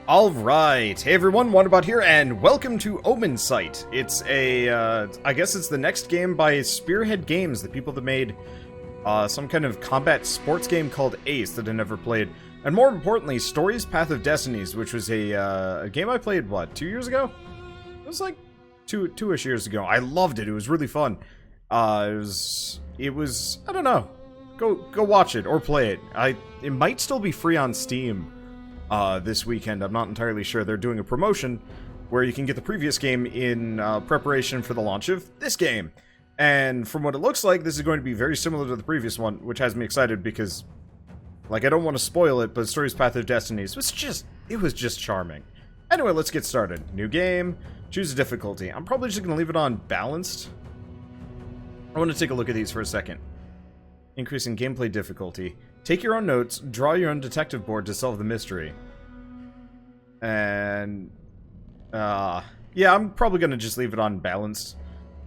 Alright, hey everyone, Wanderbot here, and welcome to Omensight. It's I guess it's the next game by Spearhead Games, the people that made, some kind of combat sports game called Ace that I never played. And more importantly, Stories Path of Destinies, which was a game I played, what, 2 years ago? It was like two-ish years ago. I loved it, it was really fun. It was, I don't know, go watch it, or play it. It might still be free on Steam. This weekend. I'm not entirely sure. They're doing a promotion where you can get the previous game in preparation for the launch of this game. And from what it looks like, this is going to be very similar to the previous one, which has me excited because, like, I don't want to spoil it, but Stories Path of Destinies was just charming. Anyway, let's get started. New game, choose a difficulty. I'm probably just going to leave it on balanced. I want to take a look at these for a second. Increasing gameplay difficulty. Take your own notes, draw your own detective board to solve the mystery. And, yeah, I'm probably gonna just leave it on balanced.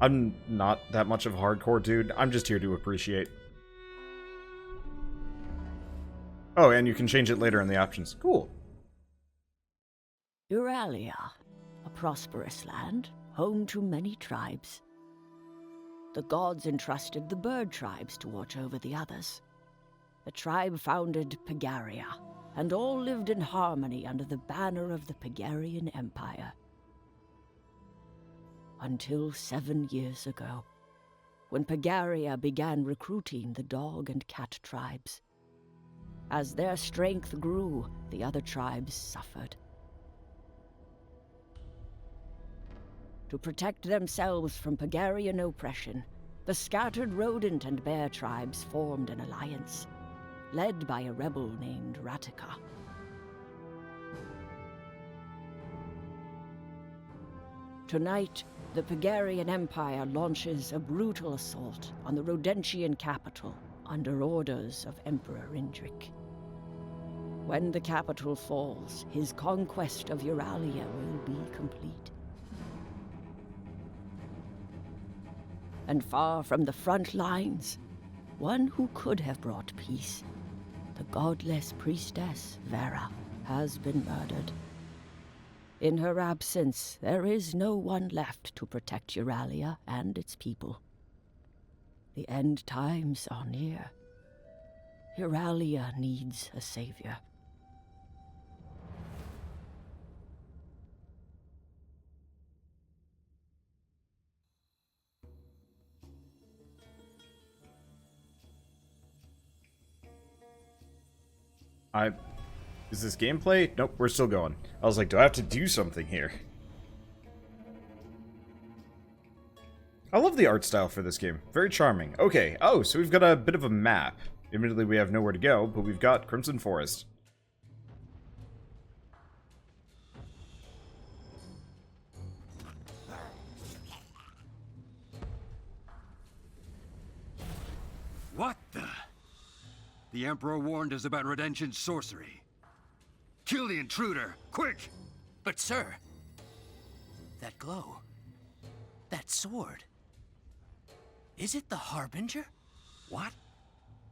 I'm not that much of a hardcore dude, I'm just here to appreciate. Oh, and you can change it later in the options. Cool. Euralia, a prosperous land, home to many tribes. The gods entrusted the bird tribes to watch over the others. The tribe founded Pagaria, and all lived in harmony under the banner of the Pagarian Empire. Until 7 years ago, when Pagaria began recruiting the dog and cat tribes. As their strength grew, the other tribes suffered. To protect themselves from Pagarian oppression, the scattered rodent and bear tribes formed an alliance, led by a rebel named Ratika. Tonight, the Pagarian Empire launches a brutal assault on the Rodentian capital under orders of Emperor Indric. When the capital falls, his conquest of Urralia will be complete. And far from the front lines, one who could have brought peace, the godless priestess, Vera, has been murdered. In her absence, there is no one left to protect Euralia and its people. The end times are near. Euralia needs a savior. Is this gameplay? Nope, we're still going. I was like, do I have to do something here? I love the art style for this game. Very charming. Okay, oh, so we've got a bit of a map. Admittedly, we have nowhere to go, but we've got Crimson Forest. What the? The Emperor warned us about Redemption's sorcery. Kill the intruder, quick! But sir, that glow, that sword, is it the Harbinger? What?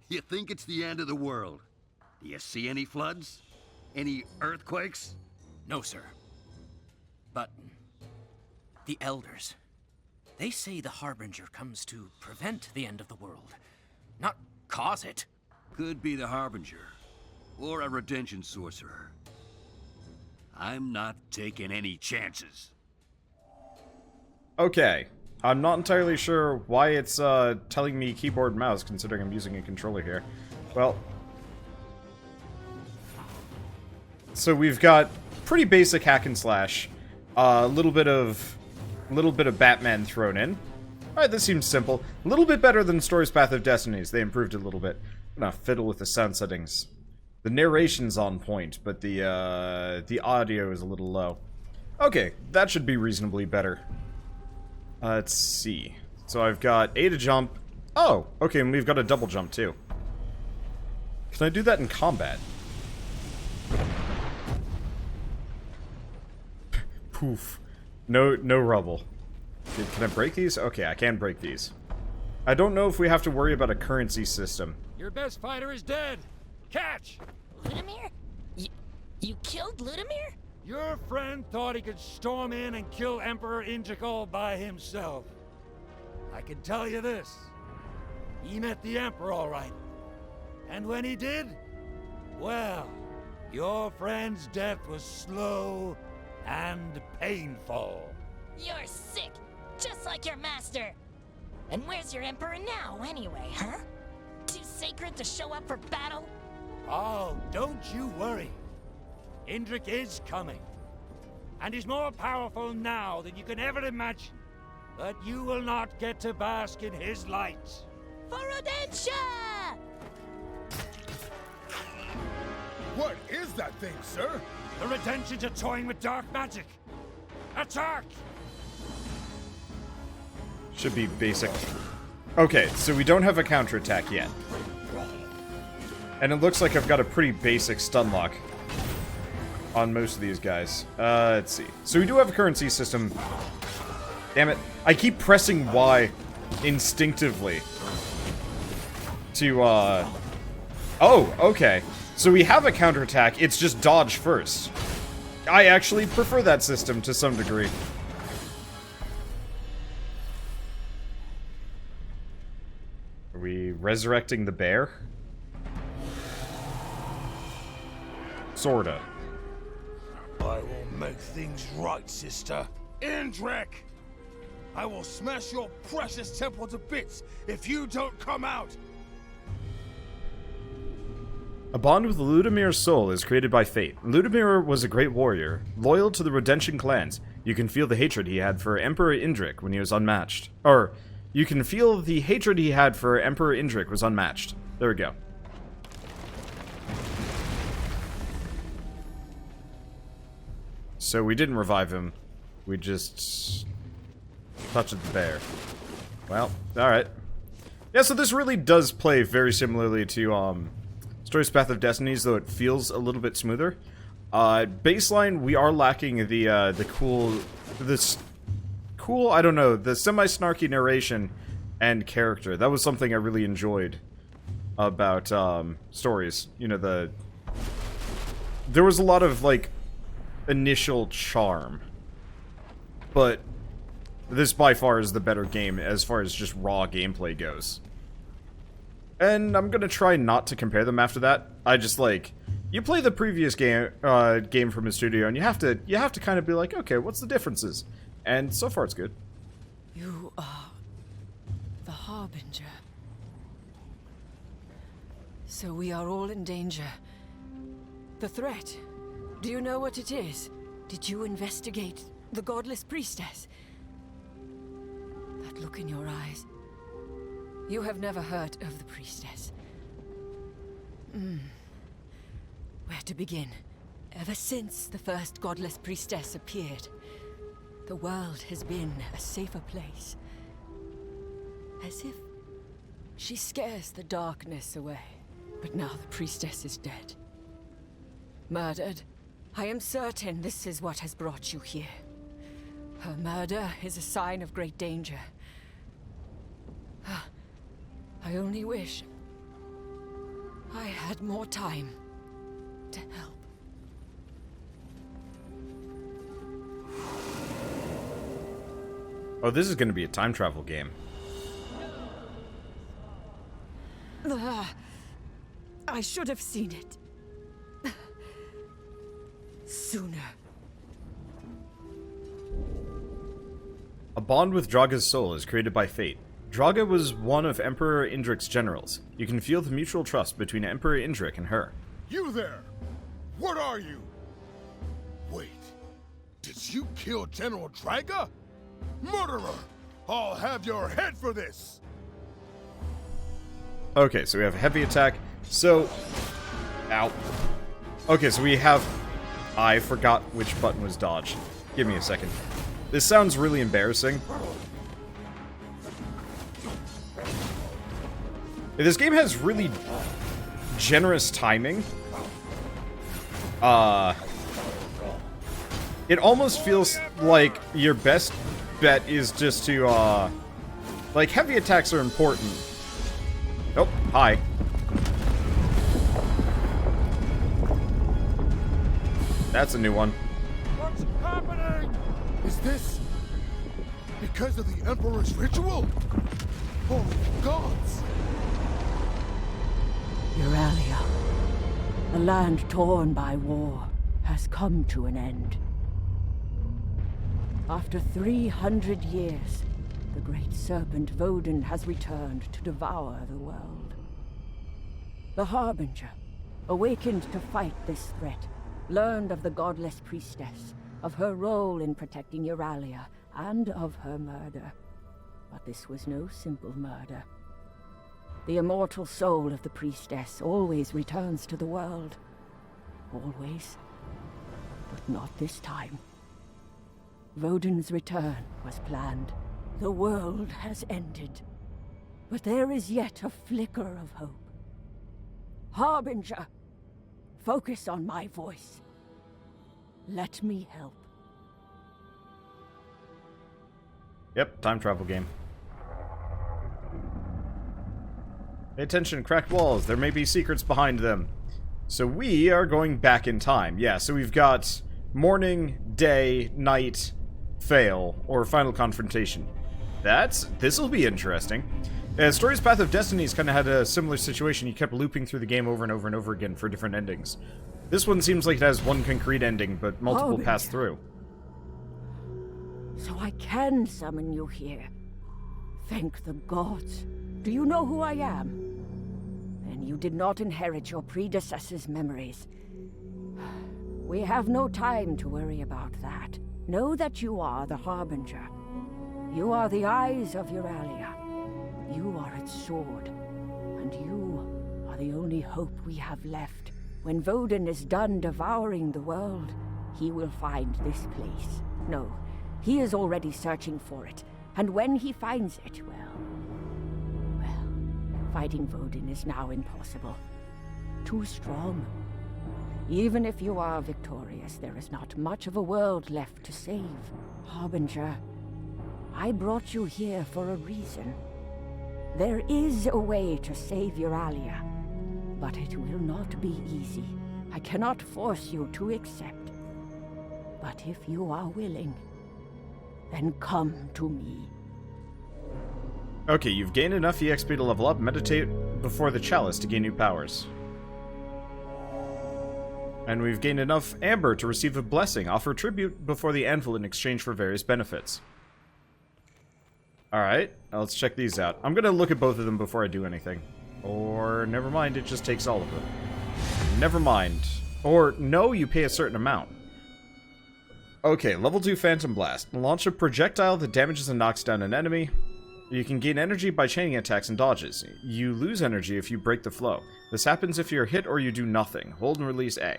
You think it's the end of the world? Do you see any floods? Any earthquakes? No, sir. But the elders, they say the Harbinger comes to prevent the end of the world, not cause it. Could be the Harbinger, or a Redemption sorcerer. I'm not taking any chances. Okay. I'm not entirely sure why it's telling me keyboard and mouse, considering I'm using a controller here. Well, so we've got pretty basic hack and slash. A little bit of Batman thrown in. Alright, this seems simple. A little bit better than Stories Path of Destinies. They improved it a little bit. I'm gonna fiddle with the sound settings. The narration's on point, but the audio is a little low. Okay, that should be reasonably better. Let's see. So I've got A to jump. Oh, okay, and we've got a double jump too. Can I do that in combat? Poof. No rubble. Can I break these? Okay, I can break these. I don't know if we have to worry about a currency system. Your best fighter is dead! Catch! Ludimir? You killed Ludimir? Your friend thought he could storm in and kill Emperor Indric all by himself. I can tell you this. He met the Emperor all right. And when he did, well, your friend's death was slow and painful. You're sick, just like your master. And where's your Emperor now, anyway, huh? Too sacred to show up for battle? Oh, don't you worry. Indric is coming. And he's more powerful now than you can ever imagine. But you will not get to bask in his light. For Rodentia! What is that thing, sir? The Redemptions are toying with dark magic. Attack! Should be basic. Okay, so we don't have a counterattack yet. And it looks like I've got a pretty basic stun lock on most of these guys. Let's see. So we do have a currency system. Damn it. I keep pressing Y instinctively to, Oh, okay. So we have a counterattack, it's just dodge first. I actually prefer that system to some degree. Are we resurrecting the bear? Sorta. I will make things right, sister. Indric! I will smash your precious temple to bits if you don't come out! A bond with Ludomir's soul is created by fate. Ludimir was a great warrior, loyal to the Redemption clans. You can feel the hatred he had for Emperor Indric when he was unmatched. Or, you can feel the hatred he had for Emperor Indric was unmatched. There we go. So we didn't revive him. We just touched the bear. Well, alright. Yeah, so this really does play very similarly to, Story's Path of Destinies, though it feels a little bit smoother. Baseline, we are lacking the cool, I don't know, the semi-snarky narration and character. That was something I really enjoyed about, stories. You know, there was a lot of, like, initial charm. But this by far is the better game as far as just raw gameplay goes. And I'm gonna try not to compare them after that. I just like, you play the previous game from his studio, and you have to kind of be like, okay, what's the differences? And so far it's good. You are the Harbinger. So we are all in danger. The threat. Do you know what it is? Did you investigate the godless priestess? That look in your eyes. You have never heard of the priestess. Where to begin? Ever since the first godless priestess appeared, the world has been a safer place. As if she scares the darkness away. But now the priestess is dead. Murdered. I am certain this is what has brought you here. Her murder is a sign of great danger. I only wish I had more time to help. Oh, this is going to be a time travel game. I should have seen it sooner. A bond with Draga's soul is created by fate. Draga was one of Emperor Indric's generals. You can feel the mutual trust between Emperor Indric and her. You there! What are you? Wait, did you kill General Draga? Murderer! I'll have your head for this! Okay, so we have a heavy attack. So, ow. Okay, so we have, I forgot which button was dodge. Give me a second. This sounds really embarrassing. This game has really generous timing. It almost feels like your best bet is just to, like, heavy attacks are important. Oh, hi. That's a new one. What's happening? Is this because of the Emperor's ritual? Oh, gods! Euralia, the land torn by war, has come to an end. After 300 years, the great serpent Woden has returned to devour the world. The Harbinger, awakened to fight this threat, learned of the godless priestess, of her role in protecting Euralia, and of her murder. But this was no simple murder. The immortal soul of the priestess always returns to the world. Always. But not this time. Woden's return was planned. The world has ended. But there is yet a flicker of hope. Harbinger, focus on my voice. Let me help. Yep, time travel game. Pay attention, cracked walls. There may be secrets behind them. So we are going back in time. Yeah, so we've got morning, day, night, fail, or final confrontation. This'll be interesting. Story's Path of Destinies kind of had a similar situation. You kept looping through the game over and over and over again for different endings. This one seems like it has one concrete ending, but multiple pass through. So I can summon you here. Thank the gods. Do you know who I am? Then you did not inherit your predecessor's memories. We have no time to worry about that. Know that you are the Harbinger. You are the eyes of Euralia. You are its sword. And you are the only hope we have left. When Woden is done devouring the world, he will find this place. No, he is already searching for it. And when he finds it, well, fighting Woden is now impossible. Too strong. Even if you are victorious, there is not much of a world left to save. Harbinger, I brought you here for a reason. There is a way to save Euralia, but it will not be easy. I cannot force you to accept. But if you are willing, then come to me. Okay, you've gained enough EXP to level up. Meditate before the chalice to gain new powers. And we've gained enough amber to receive a blessing. Offer tribute before the anvil in exchange for various benefits. Alright, let's check these out. I'm gonna look at both of them before I do anything. Or, never mind, it just takes all of them. Never mind. Or, no, you pay a certain amount. Okay, level 2 Phantom Blast. Launch a projectile that damages and knocks down an enemy. You can gain energy by chaining attacks and dodges. You lose energy if you break the flow. This happens if you're hit or you do nothing. Hold and release A.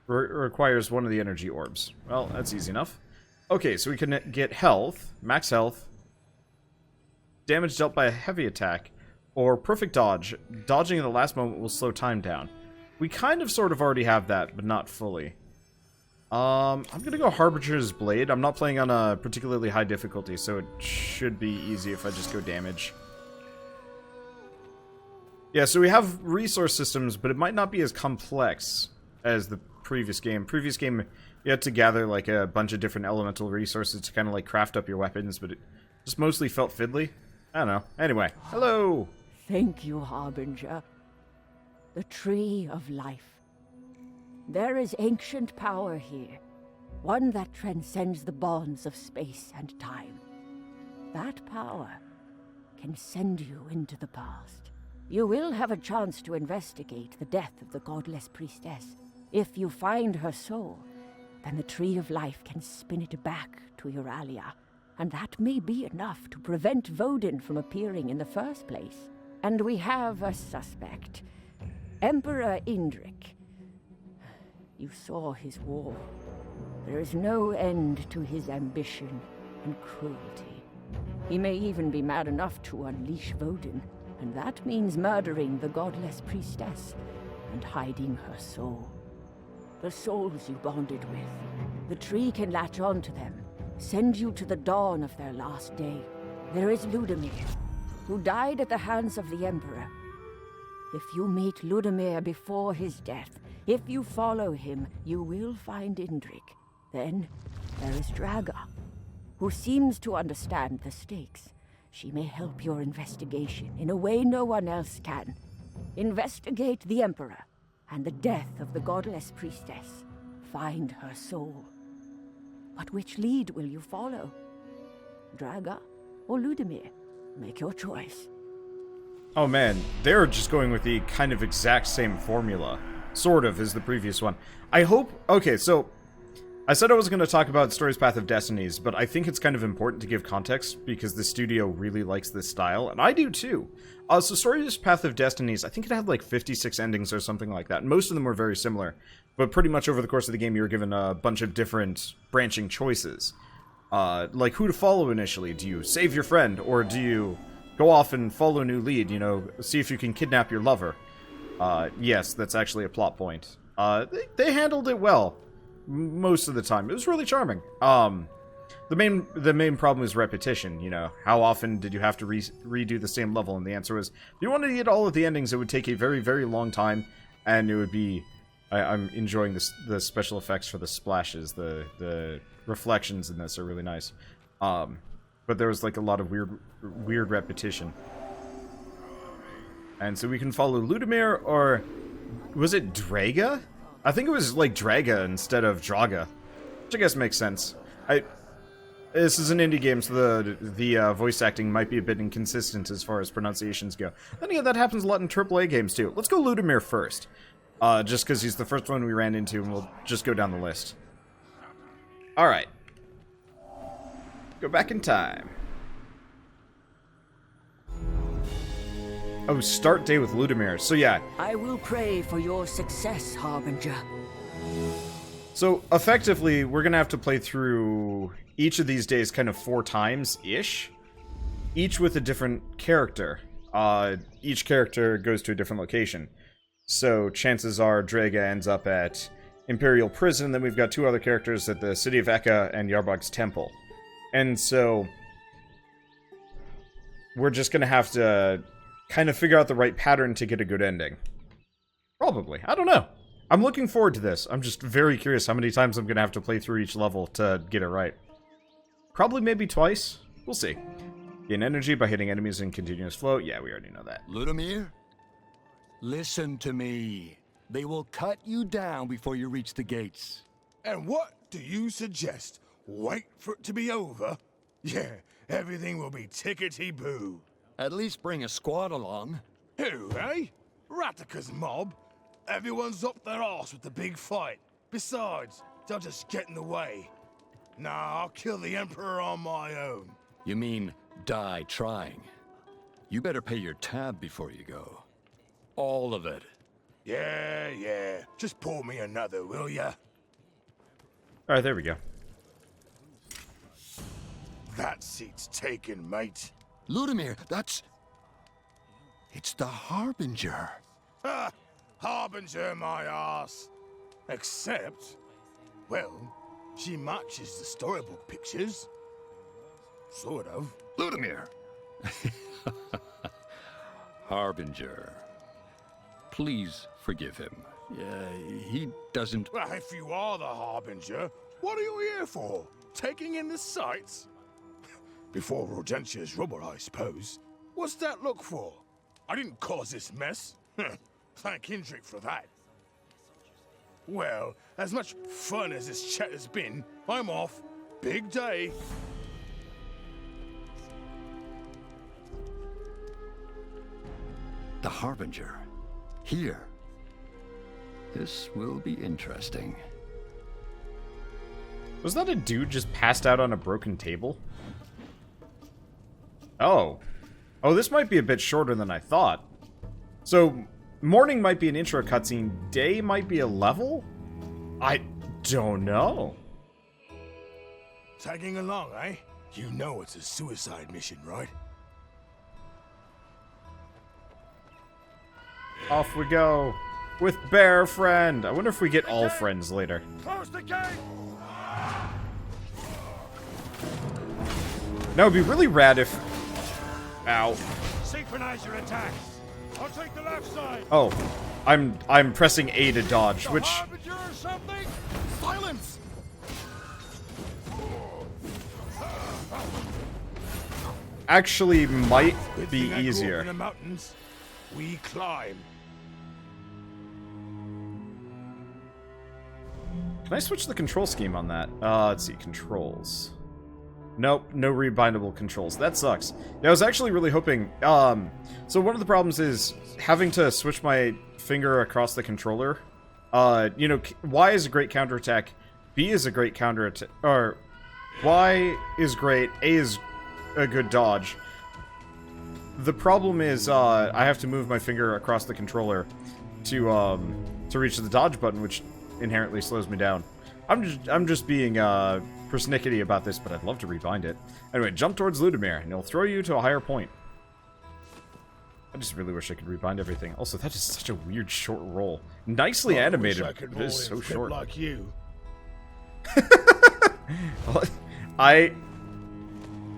Requires one of the energy orbs. Well, that's easy enough. Okay, so we can get health, max health, damage dealt by a heavy attack, or perfect dodge. Dodging at the last moment will slow time down. We kind of sort of already have that, but not fully. I'm gonna go Harbinger's Blade. I'm not playing on a particularly high difficulty, so it should be easy if I just go damage. Yeah, so we have resource systems, but it might not be as complex as the previous game. Previous game, you had to gather like a bunch of different elemental resources to kind of like craft up your weapons, but it just mostly felt fiddly. I don't know. Anyway, hello! Thank you, Harbinger. The Tree of Life. There is ancient power here, one that transcends the bonds of space and time. That power can send you into the past. You will have a chance to investigate the death of the godless priestess. If you find her soul, then the Tree of Life can spin it back to Euralia, and that may be enough to prevent Woden from appearing in the first place. And we have a suspect, Emperor Indric. You saw his war. There is no end to his ambition and cruelty. He may even be mad enough to unleash Woden, and that means murdering the godless priestess and hiding her soul. The souls you bonded with. The tree can latch on to them, send you to the dawn of their last day. There is Ludimir, who died at the hands of the Emperor. If you meet Ludimir before his death, if you follow him, you will find Indric. Then there is Draga, who seems to understand the stakes. She may help your investigation in a way no one else can. Investigate the Emperor and the death of the godless priestess. Find her soul. But which lead will you follow? Draga or Ludimir? Make your choice. Oh man, they're just going with the kind of exact same formula. Sort of, as the previous one. I hope... Okay, so... I said I was going to talk about Story's Path of Destinies, but I think it's kind of important to give context, because the studio really likes this style, and I do too. So Story's Path of Destinies, I think it had like 56 endings or something like that. Most of them were very similar, but pretty much over the course of the game you were given a bunch of different branching choices. Like who to follow initially. Do you save your friend, or do you go off and follow a new lead, you know, see if you can kidnap your lover? Yes, that's actually a plot point. They handled it well. Most of the time. It was really charming. The main problem is repetition, you know. How often did you have to redo the same level? And the answer was, if you wanted to get all of the endings, it would take a very, very long time, and it would be... I'm enjoying the special effects for the splashes. The reflections in this are really nice. But there was like a lot of weird repetition. And so we can follow Ludimir, or... Was it Draga? I think it was like Draga instead of Draga, which I guess makes sense. This is an indie game, so the voice acting might be a bit inconsistent as far as pronunciations go. Then again, that happens a lot in AAA games too. Let's go Ludimir first, just because he's the first one we ran into, and we'll just go down the list. All right, go back in time. Oh, start day with Ludimir. So yeah. I will pray for your success, Harbinger. So effectively, we're gonna have to play through each of these days kind of 4 times-ish. Each with a different character. Each character goes to a different location. So chances are Draga ends up at Imperial Prison, then we've got 2 other characters at the City of Eka and Yarbog's Temple. And so... we're just gonna have to... kind of figure out the right pattern to get a good ending. Probably. I don't know. I'm looking forward to this. I'm just very curious how many times I'm going to have to play through each level to get it right. Probably maybe twice. We'll see. Gain energy by hitting enemies in continuous flow. Yeah, we already know that. Ludimir, listen to me. They will cut you down before you reach the gates. And what do you suggest? Wait for it to be over? Yeah, everything will be tickety-boo. At least bring a squad along. Who, eh? Ratika's mob? Everyone's up their arse with the big fight. Besides, they'll just get in the way. Nah, I'll kill the Emperor on my own. You mean die trying? You better pay your tab before you go. All of it. Yeah. Just pour me another, will ya? Alright, there we go. That seat's taken, mate. Ludimir, that's... It's the Harbinger. Ha! Harbinger, my ass. Except, well, she matches the storybook pictures. Sort of. Ludimir! Harbinger. Please forgive him. He doesn't... Well, if you are the Harbinger, what are you here for? Taking in the sights? Before Rodentia's rubble, I suppose. What's that look for? I didn't cause this mess. Thank Indric for that. Well, as much fun as this chat has been, I'm off. Big day. The Harbinger. Here. This will be interesting. Was that a dude just passed out on a broken table? Oh. Oh, this might be a bit shorter than I thought. So, morning might be an intro cutscene, day might be a level? I don't know. Tagging along, eh? You know it's a suicide mission, right? Off we go. With Bear Friend. I wonder if we get all friends later. Close the gate! That would be really rad if... Ow. Synchronize your attacks. I'll take the left side. Oh. I'm pressing A to dodge, which... Harbinger or something? Silence! actually might Good be thing I grew up easier. in the mountains. We climb. Can I switch the control scheme on that? Let's see, controls. Nope, no rebindable controls. That sucks. Yeah, I was actually really hoping... so one of the problems is having to switch my finger across the controller. You know, Y is a great counterattack, B is a great counterattack, or Y is great, A is a good dodge. The problem is, I have to move my finger across the controller to reach the dodge button, which inherently slows me down. I'm just being, persnickety about this, but I'd love to rebind it. Anyway, jump towards Ludimir, and it'll throw you to a higher point. I just really wish I could rebind everything. Also, that is such a weird short roll. Nicely animated, I could but it is so roll and flip short. like you. I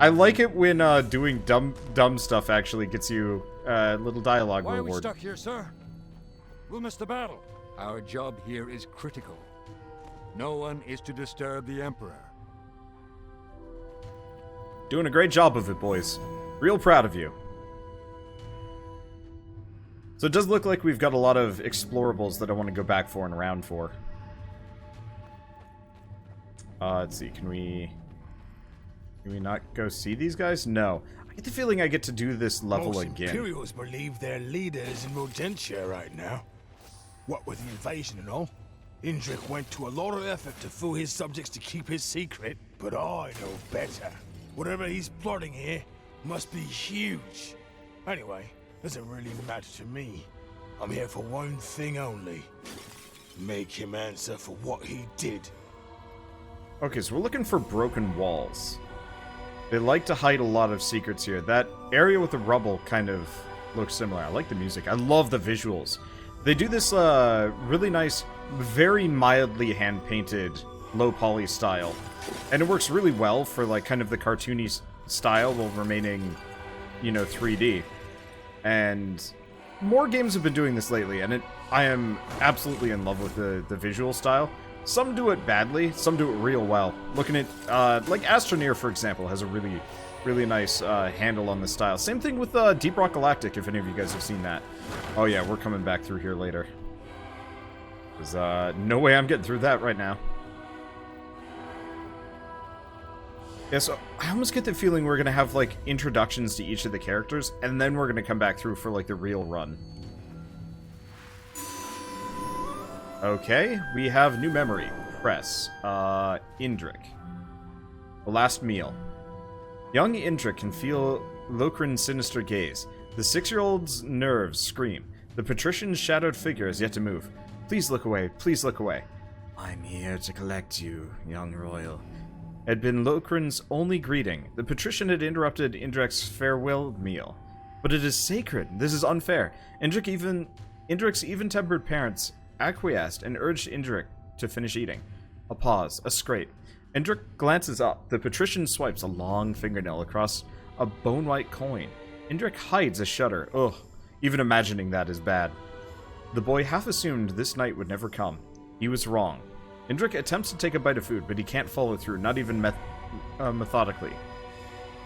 like it when doing dumb stuff actually gets you a little dialogue Why are we reward. stuck here, sir? We'll miss the battle. Our job here is critical. No one is to disturb the Emperor. Doing a great job of it, boys. Real proud of you. So it does look like we've got a lot of explorables that I want to go back for and around for. Let's see, can we not go see these guys? No. I get the feeling I get to do this level Most again. Imperials believe their leader is in Rodentia right now. What with the invasion and all. Indric went to a lot of effort to fool his subjects to keep his secret, but I know better. Whatever he's plotting here must be huge. Anyway, doesn't really matter to me. I'm here for one thing only. Make him answer for what he did. Okay, so we're looking for broken walls. They like to hide a lot of secrets here. That area with the rubble kind of looks similar. I like the music. I love the visuals. They do this really nice, very mildly hand-painted, low-poly style. And it works really well for, like, kind of the cartoony style while remaining, you know, 3D. And more games have been doing this lately, and I am absolutely in love with the visual style. Some do it badly, some do it real well. Looking at, like Astroneer, for example, has a really, really nice handle on the style. Same thing with Deep Rock Galactic, if any of you guys have seen that. Oh yeah, we're coming back through here later. There's no way I'm getting through that right now. Yeah, so I almost get the feeling we're going to have, like, introductions to each of the characters, and then we're going to come back through for, like, the real run. Okay, we have new memory. Press. Indric. The last meal. Young Indric can feel Lokrin's sinister gaze. The 6-year-old's nerves scream. The patrician's shadowed figure is yet to move. Please look away, please look away. I'm here to collect you, young royal. Had been Lokrin's only greeting. The patrician had interrupted Indric's farewell meal. But it is sacred. This is unfair. Indric's even-tempered parents acquiesced and urged Indric to finish eating. A pause, a scrape. Indric glances up. The patrician swipes a long fingernail across a bone-white coin. Indric hides a shudder. Ugh, even imagining that is bad. The boy half assumed this night would never come. He was wrong. Indric attempts to take a bite of food, but he can't follow through, not even methodically.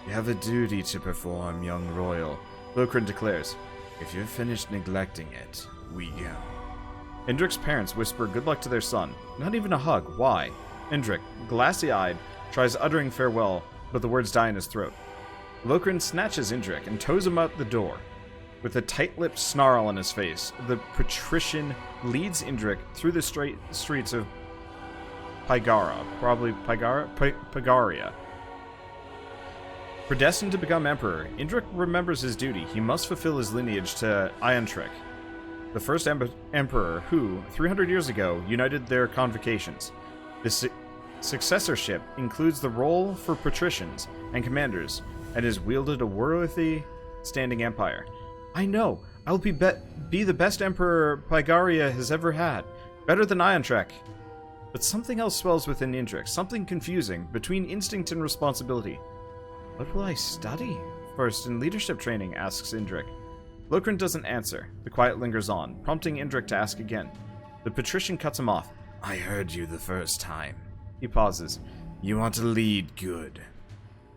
You have a duty to perform, young royal, Lokrin declares. If you've finished neglecting it, we go. Indric's parents whisper good luck to their son. Not even a hug. Why? Indric, glassy-eyed, tries uttering farewell, but the words die in his throat. Lokrin snatches Indric and tows him out the door. With a tight-lipped snarl on his face, the patrician leads Indric through the streets of Pygara. Probably Pygaria. Predestined to become emperor, Indric remembers his duty. He must fulfill his lineage to Iontric, the first emperor who, 300 years ago, united their convocations. The successorship includes the role for patricians and commanders, and has wielded a worthy standing empire. I know, I'll be the best emperor Pygaria has ever had, better than Iontric. But something else swells within Indric, something confusing, between instinct and responsibility. What will I study? First, in leadership training, asks Indric. Lokrin doesn't answer. The quiet lingers on, prompting Indric to ask again. The patrician cuts him off. I heard you the first time. He pauses. You want to lead good.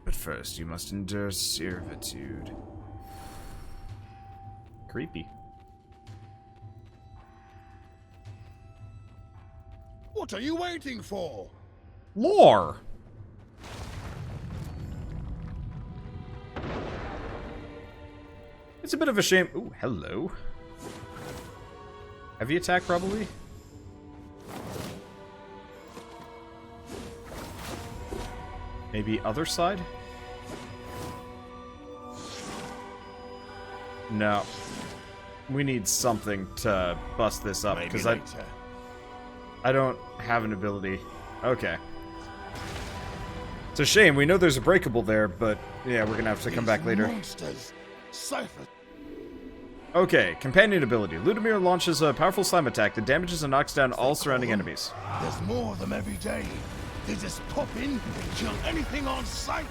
But first, you must endure servitude. Creepy. What are you waiting for? Lore! It's a bit of a shame. Ooh, hello. Heavy attack, probably? Maybe other side? No. We need something to bust this up, because I don't have an ability. Okay. It's a shame. We know there's a breakable there, but yeah, we're gonna have to come back later. Monsters. Cypher. Okay, companion ability. Ludimir launches a powerful slime attack that damages and knocks down all surrounding enemies. There's more of them every day. They just pop in and kill anything on sight.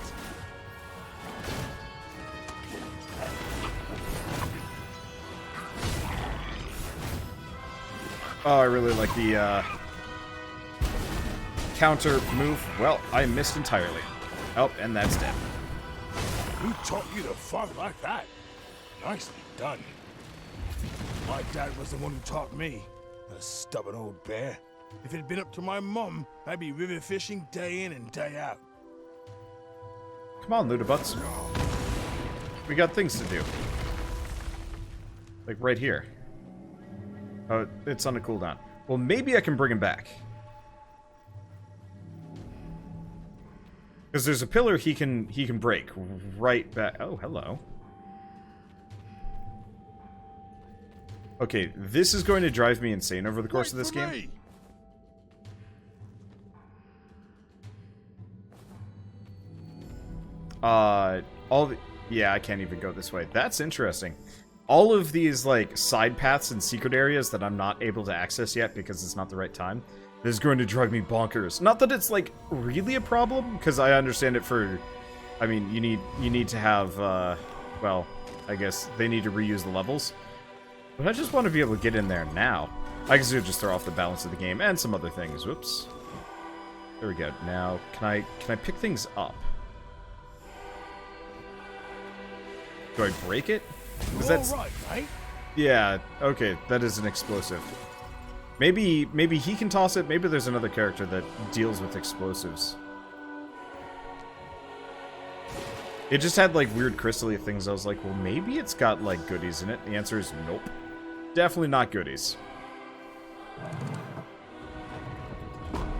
Oh, I really like the counter move. Well, I missed entirely. Oh, and that's dead. Who taught you to fight like that? Nicely done. My dad was the one who taught me. A stubborn old bear. If it had been up to my mom, I'd be river fishing day in and day out. Come on, Ludabots. We got things to do. Like right here. Oh, it's on a cooldown. Well, maybe I can bring him back. Because there's a pillar he can break right back. Oh, hello. Okay, this is going to drive me insane over the course of this game. Yeah, I can't even go this way. That's interesting. All of these, like, side paths and secret areas that I'm not able to access yet because it's not the right time, this is going to drive me bonkers. Not that it's, like, really a problem, because I understand it for... I mean, you need to have, well, I guess they need to reuse the levels. But I just want to be able to get in there now. I guess it would just throw off the balance of the game and some other things. Whoops. There we go. Now, can I pick things up? Do I break it? That's all right, right? Yeah, okay, that is an explosive. Maybe he can toss it. Maybe there's another character that deals with explosives. It just had like weird crystally things. I was like, well, maybe it's got like goodies in it. The answer is nope. Definitely not goodies.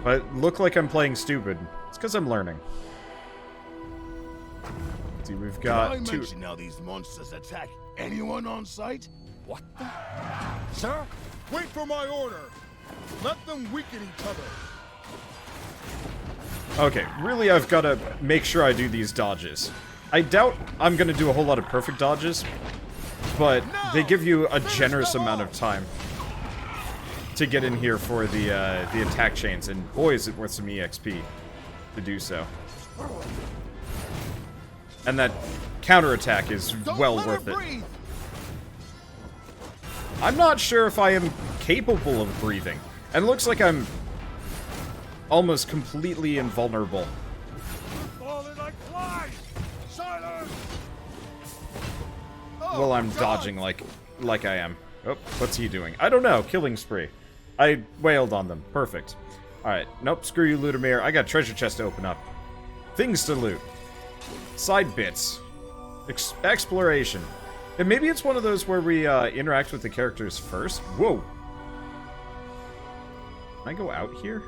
But look like I'm playing stupid. It's because I'm learning. See, we've got Did I mention how these monsters attack anyone on sight? What the? Sir? Wait for my order. Let them weaken each other. Okay, really I've got to make sure I do these dodges. I doubt I'm going to do a whole lot of perfect dodges, but they give you a generous amount of time to get in here for the attack chains, and boy is it worth some EXP to do so. And that counterattack is well worth it. I'm not sure if I am capable of breathing. And it looks like I'm almost completely invulnerable. Well, I'm dodging like I am. Oh, what's he doing? I don't know. Killing spree. I wailed on them. Perfect. Alright. Nope, screw you, Ludimir. I got treasure chest to open up. Things to loot. Side bits. Exploration. And maybe it's one of those where we interact with the characters first. Whoa. Can I go out here?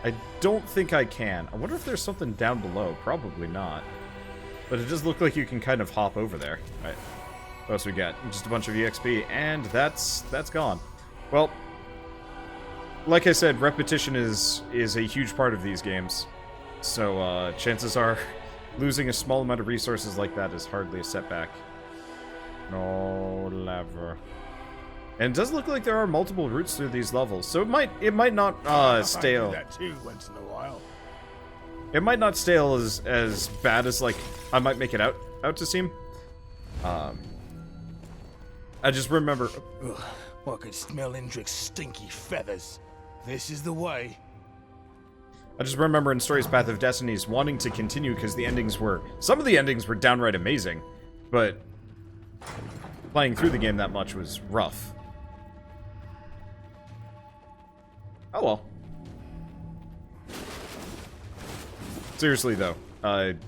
I don't think I can. I wonder if there's something down below. Probably not. But it does look like you can kind of hop over there. Alright. What else we got? Just a bunch of EXP, and that's gone. Well, like I said, repetition is a huge part of these games. So, chances are, losing a small amount of resources like that is hardly a setback. No lever. And it does look like there are multiple routes through these levels, so it might not stale. I do that too once in a while. It might not stale as bad as like I might make it out to seem. I just remember. Ugh, I could smell Indric's stinky feathers. This is the way. I just remember in Stories Path of Destinies wanting to continue because the endings were... Some of the endings were downright amazing, but playing through the game that much was rough. Oh well. Seriously though,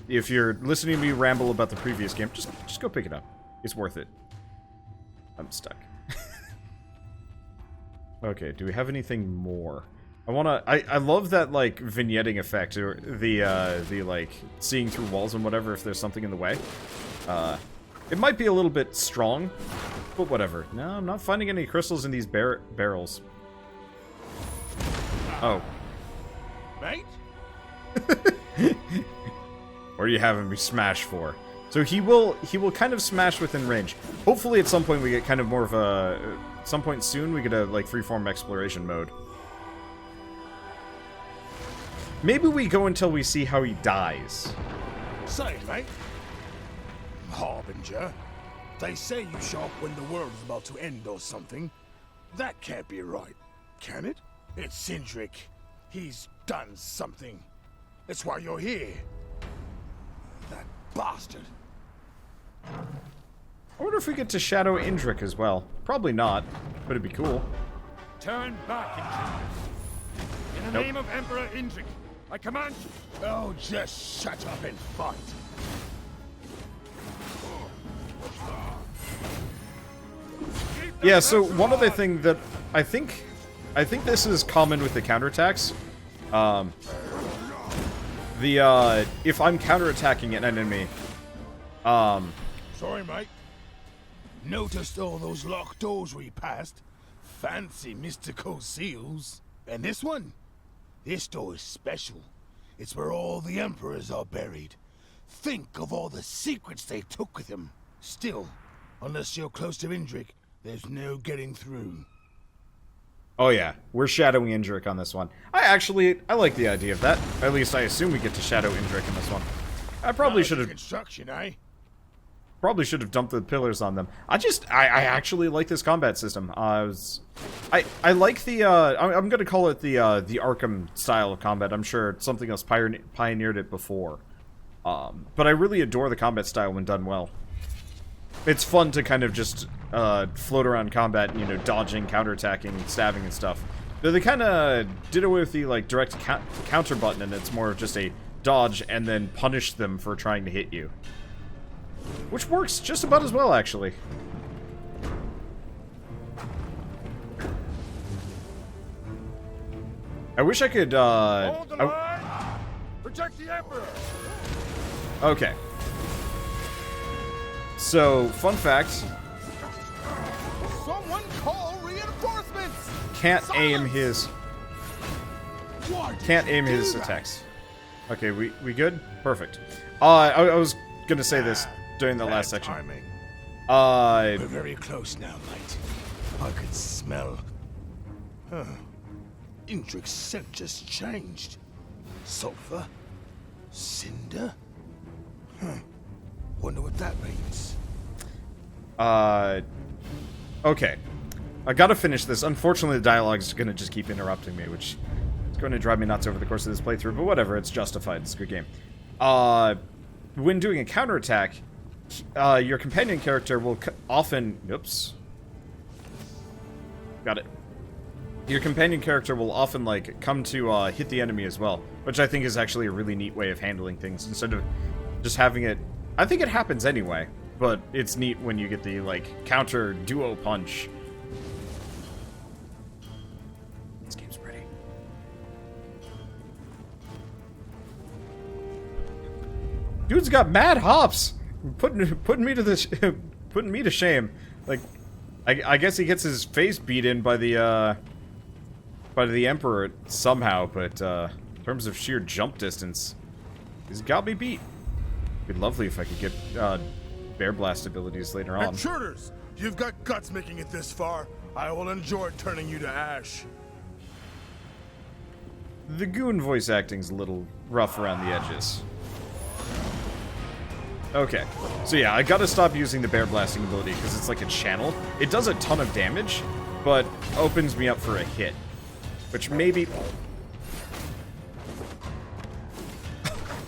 if you're listening to me ramble about the previous game, just go pick it up. It's worth it. I'm stuck. Okay, do we have anything more? I love that, like, vignetting effect, or the, like, seeing through walls and whatever if there's something in the way. It might be a little bit strong, but whatever. No, I'm not finding any crystals in these barrels. Oh. Mate? What are you having me smash for? So he will kind of smash within range. Hopefully at some point we get kind of more of a... At some point soon we get a, like, freeform exploration mode. Maybe we go until we see how he dies. Say, mate. Harbinger. They say you show up when the world is about to end or something. That can't be right, can it? It's Indric. He's done something. That's why you're here. That bastard. I wonder if we get to shadow Indric as well. Probably not, but it'd be cool. Turn back, Indric. In the name of Emperor Indric, I command you. Oh, just shut up and fight. Yeah, so one other thing that I think this is common with the counterattacks. If I'm counterattacking an enemy, Sorry, mate. Noticed all those locked doors we passed. Fancy mystical seals. And this one? This door is special. It's where all the emperors are buried. Think of all the secrets they took with them. Still, unless you're close to Indric, there's no getting through. Oh yeah, we're shadowing Indric on this one. I like the idea of that. At least I assume we get to shadow Indric in this one. I probably should have... Construction, eh? Probably should have dumped the pillars on them. I actually like this combat system. I like the, I'm gonna call it the Arkham style of combat. I'm sure something else pioneered it before. But I really adore the combat style when done well. It's fun to kind of just, float around combat, you know, dodging, counterattacking, stabbing and stuff. Though they kind of did away with the, like, direct counter button, and it's more of just a dodge and then punish them for trying to hit you. Which works just about as well, actually. I wish I could, Hold the line! Protect the Emperor! Okay. So, fun fact. Someone call reinforcements! Can't Silence! aim his... Why did Can't you aim do his that? attacks. Okay, we good? Perfect. I was gonna say this during the last section. Timing. Uh, We're very close now, mate. I could smell. Huh. Indric's scent just changed. Sulfur? Cinder? Huh. Wonder what that means. okay. I gotta finish this. Unfortunately, the dialogue is gonna just keep interrupting me, which is going to drive me nuts over the course of this playthrough, but whatever, it's justified. It's a good game. When doing a counterattack, your companion character will often... Oops. Got it. Your companion character will often, like, come to hit the enemy as well, which I think is actually a really neat way of handling things, instead of just having it... I think it happens anyway, but it's neat when you get the, like, counter duo punch. This game's pretty. Dude's got mad hops! Putting me to this... putting me to shame. Like, I guess he gets his face beat in by the Emperor somehow, but in terms of sheer jump distance, he's got me beat. It'd be lovely if I could get Bear Blast abilities later on. Intruders! You've got guts making it this far. I will enjoy turning you to ash. The goon voice acting's a little rough around the edges. Okay, so yeah, I gotta stop using the Bear Blasting ability because it's like a channel. It does a ton of damage, but opens me up for a hit. Which maybe...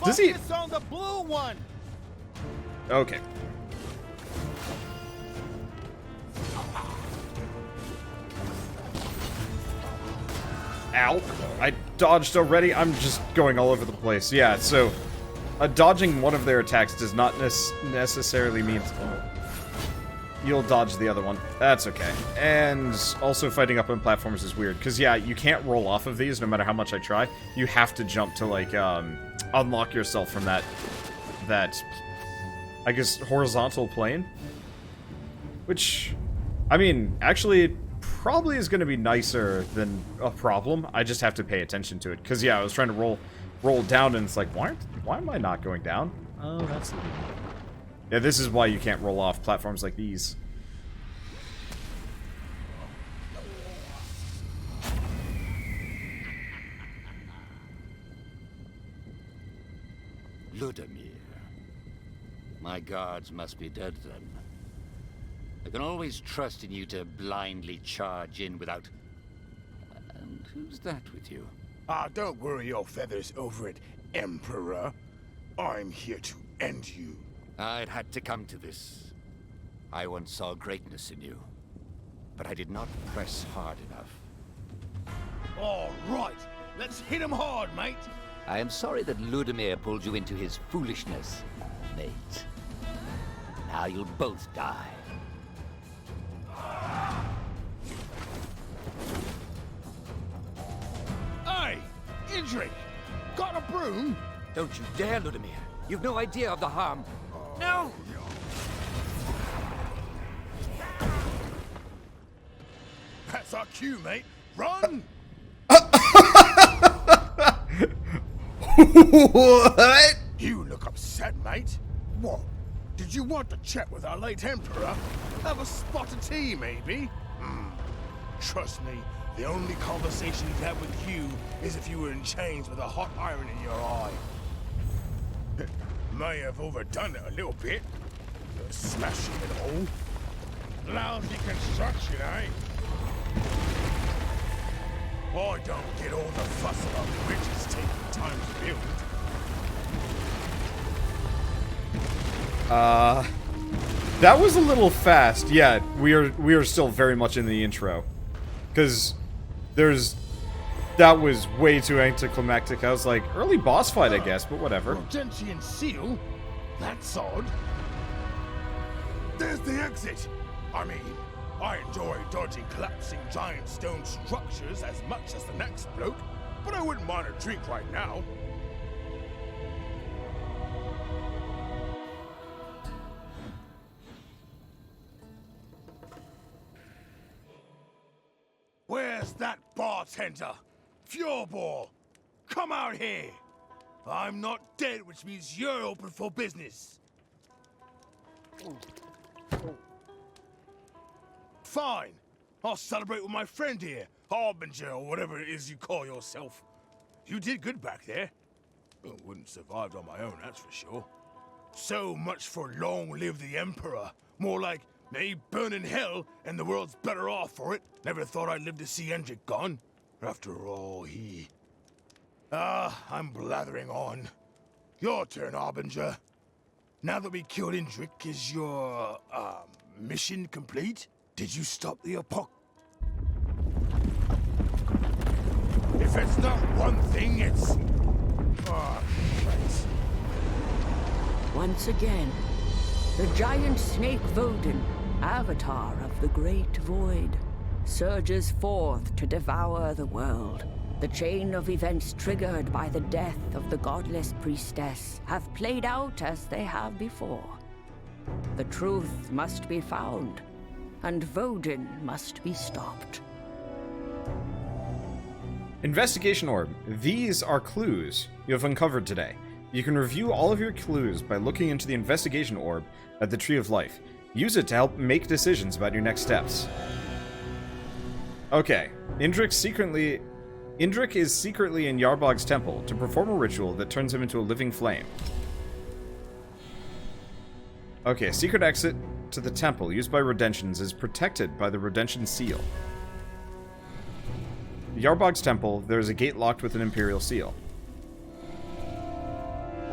Does he? Focus on the blue one. Okay. Ow. I dodged already. I'm just going all over the place. Yeah, so dodging one of their attacks does not necessarily mean you'll dodge the other one. That's okay. And also fighting up on platforms is weird, because yeah, you can't roll off of these no matter how much I try. You have to jump to, like, unlock yourself from that, I guess, horizontal plane. Which, I mean, actually, probably is going to be nicer than a problem. I just have to pay attention to it. Because, yeah, I was trying to roll down, and it's like, why am I not going down? Oh, that's... Yeah, this is why you can't roll off platforms like these. Ludimir. My guards must be dead then. I can always trust in you to blindly charge in without... And who's that with you? Ah, don't worry your feathers over it, Emperor. I'm here to end you. I'd had to come to this. I once saw greatness in you, but I did not press hard enough. All right, let's hit him hard, mate. I am sorry that Ludimir pulled you into his foolishness, mate. Now you'll both die. Hey, Indric, got a broom? Don't you dare, Ludimir. You've no idea of the harm. No! That's our cue, mate. Run! What? You look upset, mate. What? Did you want to chat with our late Emperor? Have a spot of tea, maybe? Trust me, the only conversation he'd have with you is if you were in chains with a hot iron in your eye. May have overdone it a little bit. Smashing it all. Lousy construction, eh? I don't get all the fuss about bridges taking time to build. That was a little fast. Yeah, we are still very much in the intro. Because that was way too anticlimactic. I was like, early boss fight, I guess, but whatever. Gentian seal? That's odd. There's the exit. I mean, I enjoy dodging collapsing giant stone structures as much as the next bloke, but I wouldn't mind a drink right now. Where's that bartender? Fureball, come out here. I'm not dead, which means you're open for business. Fine. I'll celebrate with my friend here, Harbinger, or whatever it is you call yourself. You did good back there. Well, wouldn't survived on my own, that's for sure. So much for long live the Emperor. More like, may he burn in hell, and the world's better off for it. Never thought I'd live to see Indric gone. After all, he... I'm blathering on. Your turn, Harbinger. Now that we killed Indric, is your, mission complete? Did you stop the apoc... If it's not one thing, it's... Oh, Christ. Once again, the giant snake Vodin, avatar of the Great Void, surges forth to devour the world. The chain of events triggered by the death of the godless priestess have played out as they have before. The truth must be found, and Vodin must be stopped. Investigation Orb. These are clues you have uncovered today. You can review all of your clues by looking into the Investigation Orb at the Tree of Life. Use it to help make decisions about your next steps. Okay. Indric is secretly in Yarbog's temple to perform a ritual that turns him into a living flame. Okay, secret exit to the temple used by Redentians is protected by the Redentian seal. Yarbog's temple, there is a gate locked with an Imperial seal.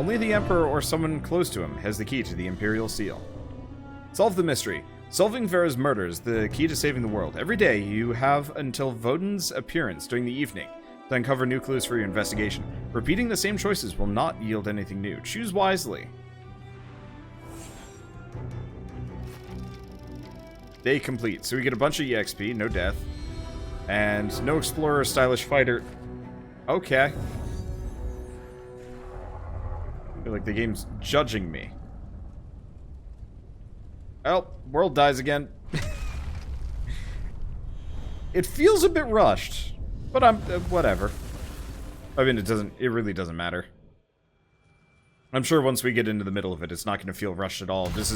Only the Emperor or someone close to him has the key to the Imperial Seal. Solve the mystery. Solving Vera's murder is the key to saving the world. Every day, you have until Voden's appearance during the evening to uncover new clues for your investigation. Repeating the same choices will not yield anything new. Choose wisely. Day complete. So we get a bunch of EXP, no death, and no Explorer, Stylish Fighter. Okay. I feel like the game's judging me. Oh, world dies again. It feels a bit rushed, but I'm whatever. I mean, it really doesn't matter. I'm sure once we get into the middle of it, it's not going to feel rushed at all. This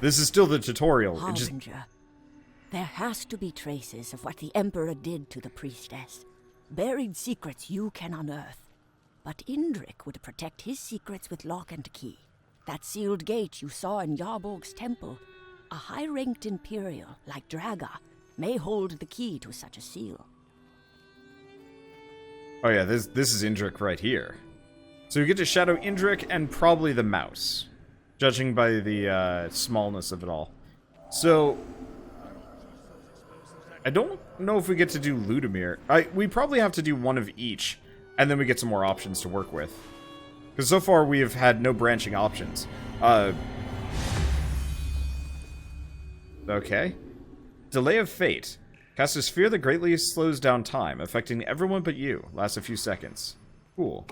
is still the tutorial. Harbinger, there has to be traces of what the Emperor did to the Priestess. Buried secrets you can unearth. But Indric would protect his secrets with lock and key. That sealed gate you saw in Yarborg's temple. A high-ranked Imperial, like Draga, may hold the key to such a seal. Oh yeah, this is Indric right here. So we get to shadow Indric and probably the mouse, judging by the smallness of it all. So I don't know if we get to do Ludimir. We probably have to do one of each, and then we get some more options to work with. Because so far we have had no branching options. Okay. Delay of Fate. Cast a sphere that greatly slows down time, affecting everyone but you. Lasts a few seconds. Cool.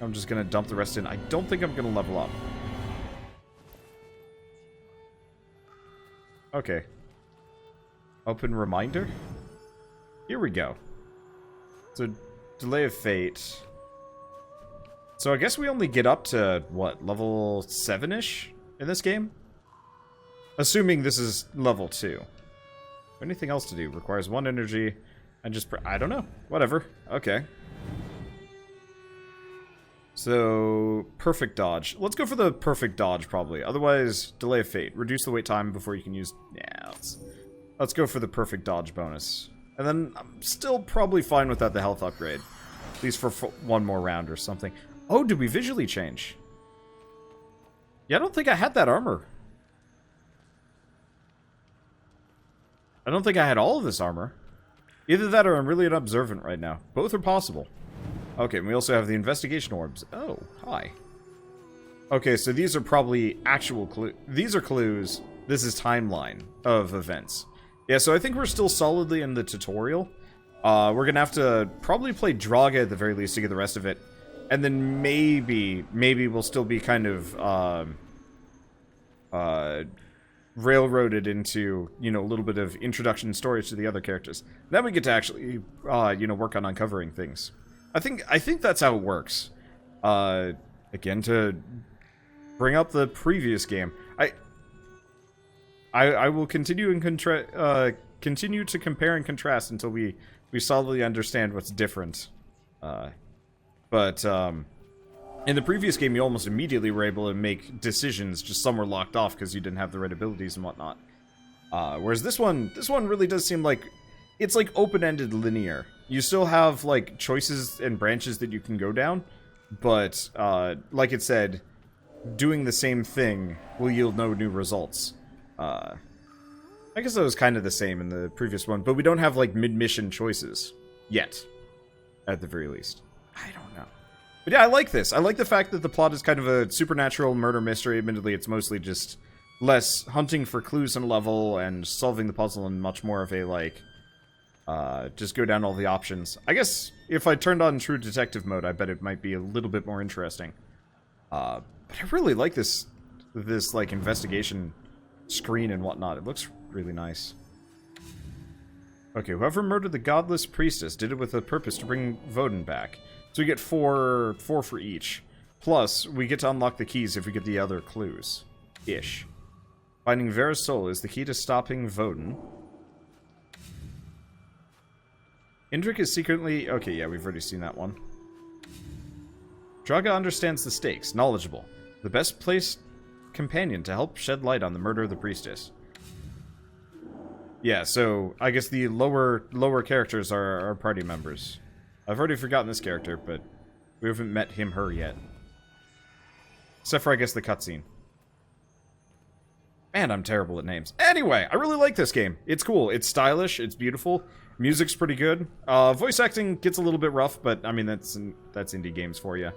I'm just gonna dump the rest in. I don't think I'm gonna level up. Okay. Open reminder? Here we go. So, Delay of Fate. So I guess we only get up to, what, level 7-ish in this game? Assuming this is level 2. Anything else to do? Requires 1 energy, and just... I don't know. Whatever. Okay. So, perfect dodge. Let's go for the perfect dodge, probably. Otherwise, Delay of Fate. Reduce the wait time before you can use... Yeah, let's go for the perfect dodge bonus. And then, I'm still probably fine without the health upgrade. At least for one more round or something. Oh, did we visually change? Yeah, I don't think I had that armor. I don't think I had all of this armor. Either that or I'm really unobservant right now. Both are possible. Okay, and we also have the investigation orbs. Oh, hi. Okay, so these are probably actual clues. These are clues. This is timeline of events. Yeah, so I think we're still solidly in the tutorial. We're gonna have to probably play Draga at the very least to get the rest of it. And then maybe we'll still be kind of, railroaded into, you know, a little bit of introduction stories to the other characters. Then we get to actually, you know, work on uncovering things. I think that's how it works. Again, to bring up the previous game, I will continue and continue to compare and contrast until we solidly understand what's different. But in the previous game, you almost immediately were able to make decisions, just some were locked off because you didn't have the right abilities and whatnot. Whereas this one really does seem like it's like open-ended linear. You still have like choices and branches that you can go down, but like it said, doing the same thing will yield no new results. I guess that was kind of the same in the previous one, but we don't have like mid-mission choices yet, at the very least. I don't know. But yeah, I like this. I like the fact that the plot is kind of a supernatural murder mystery. Admittedly, it's mostly just less hunting for clues in a level and solving the puzzle and much more of a, like, just go down all the options. I guess if I turned on true detective mode, I bet it might be a little bit more interesting. But I really like this, like, investigation screen and whatnot. It looks really nice. Okay, whoever murdered the godless priestess did it with a purpose to bring Voden back. So we get four for each. Plus, we get to unlock the keys if we get the other clues. Ish. Finding Vera's soul is the key to stopping Voden. Indric is secretly... Okay, yeah, we've already seen that one. Draga understands the stakes. Knowledgeable. The best placed companion to help shed light on the murder of the priestess. Yeah, so I guess the lower characters are our party members. I've already forgotten this character, but We haven't met him, her yet. Except for, I guess, the cutscene. Man, I'm terrible at names. Anyway, I really like this game. It's cool. It's stylish. It's beautiful. Music's pretty good. Voice acting gets a little bit rough, but, I mean, that's indie games for you.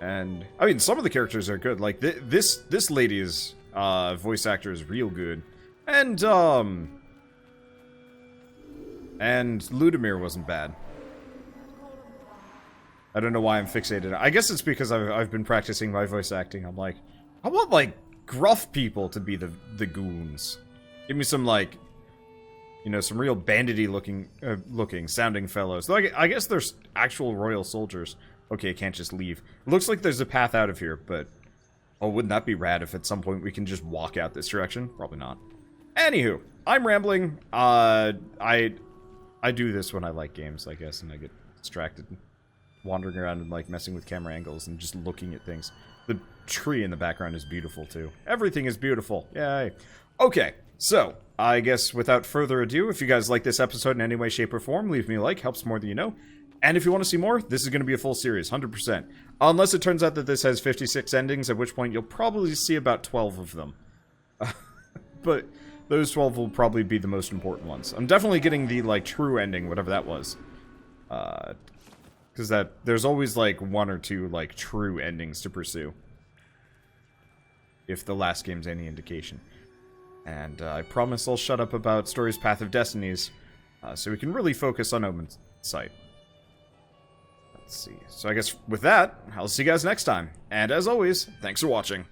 And, I mean, some of the characters are good. Like, this lady's voice actor is real good. And Ludimir wasn't bad. I don't know why I'm fixated. I guess it's because I've been practicing my voice acting. I'm like, I want, like, gruff people to be the goons. Give me some, like, you know, some real bandity looking sounding fellows. Like, I guess there's actual royal soldiers. Okay, I can't just leave. It looks like there's a path out of here, but... Oh, wouldn't that be rad if at some point we can just walk out this direction? Probably not. Anywho, I'm rambling. I do this when I like games, I guess, and I get distracted. Wandering around and, like, messing with camera angles and just looking at things. The tree in the background is beautiful, too. Everything is beautiful. Yay. Okay, so, I guess without further ado, if you guys like this episode in any way, shape, or form, leave me a like. Helps more than you know. And if you want to see more, this is going to be a full series, 100%. Unless it turns out that this has 56 endings, at which point you'll probably see about 12 of them. But those 12 will probably be the most important ones. I'm definitely getting the, like, true ending, whatever that was. Because there's always, like, one or two, like, true endings to pursue. If the last game's any indication. And I promise I'll shut up about Story's Path of Destinies, so we can really focus on Omensight. Let's see. So I guess with that, I'll see you guys next time. And as always, thanks for watching.